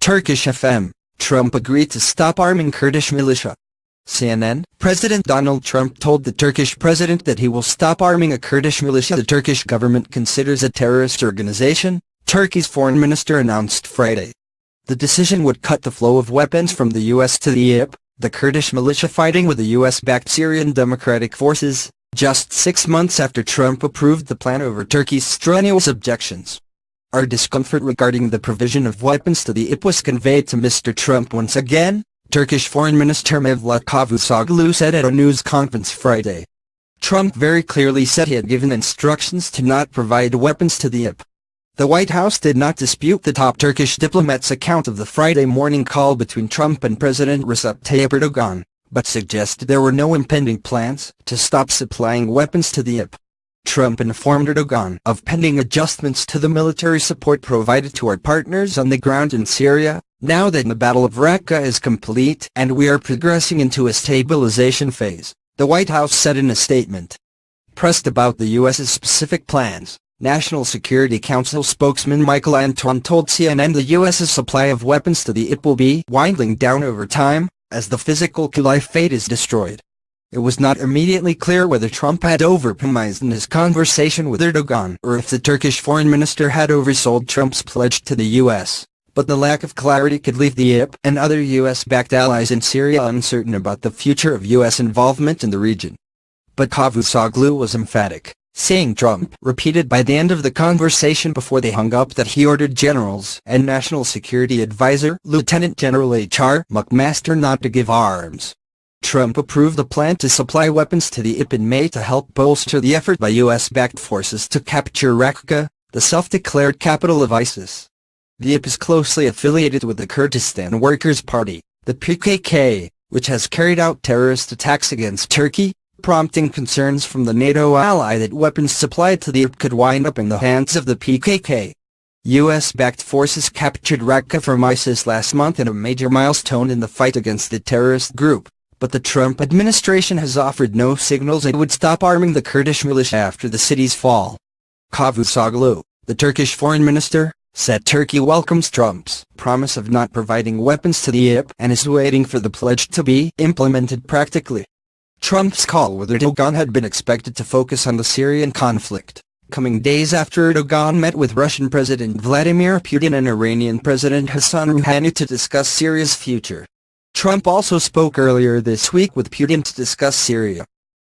Turkish FM, Trump agreed to stop arming Kurdish militia. CNN, President Donald Trump told the Turkish president that he will stop arming a Kurdish militia the Turkish government considers a terrorist organization, Turkey's foreign minister announced Friday. The decision would cut the flow of weapons from the U.S. to the IP, the Kurdish militia fighting with the U.S.-backed Syrian Democratic Forces, just 6 months after Trump approved the plan over Turkey's strenuous objections. Our discomfort regarding the provision of weapons to the IP was conveyed to Mr. Trump once again, Turkish Foreign Minister Mevlut Cavusoglu said at a news conference Friday. Trump very clearly said he had given instructions to not provide weapons to the IP. The White House did not dispute the top Turkish diplomat's account of the Friday morning call between Trump and President Recep Tayyip Erdogan, but suggested there were no impending plans to stop supplying weapons to the IP. Trump informed Erdogan of pending adjustments to the military support provided to our partners on the ground in Syria, now that the Battle of Raqqa is complete and we are progressing into a stabilization phase, the White House said in a statement. Pressed about the U.S.'s specific plans, National Security Council spokesman Michael Antoine told CNN the U.S.'s supply of weapons to the IP will be winding down over time, as the physical caliphate is destroyed. It was not immediately clear whether Trump had overpromised in his conversation with Erdogan or if the Turkish foreign minister had oversold Trump's pledge to the U.S., but the lack of clarity could leave the IP and other U.S.-backed allies in Syria uncertain about the future of U.S. involvement in the region. But Cavusoglu was emphatic, saying Trump repeated by the end of the conversation before they hung up that he ordered generals and National Security Advisor Lieutenant General H.R. McMaster not to give arms. Trump approved the plan to supply weapons to the IP in May to help bolster the effort by U.S.-backed forces to capture Raqqa, the self-declared capital of ISIS. The IP is closely affiliated with the Kurdistan Workers' Party, the PKK, which has carried out terrorist attacks against Turkey, prompting concerns from the NATO ally that weapons supplied to the IP could wind up in the hands of the PKK. U.S.-backed forces captured Raqqa from ISIS last month in a major milestone in the fight against the terrorist group, but the Trump administration has offered no signals it would stop arming the Kurdish militia after the city's fall. Cavusoglu, the Turkish foreign minister, said Turkey welcomes Trump's promise of not providing weapons to the IP and is waiting for the pledge to be implemented practically. Trump's call with Erdogan had been expected to focus on the Syrian conflict, coming days after Erdogan met with Russian President Vladimir Putin and Iranian President Hassan Rouhani to discuss Syria's future. Trump also spoke earlier this week with Putin to discuss Syria.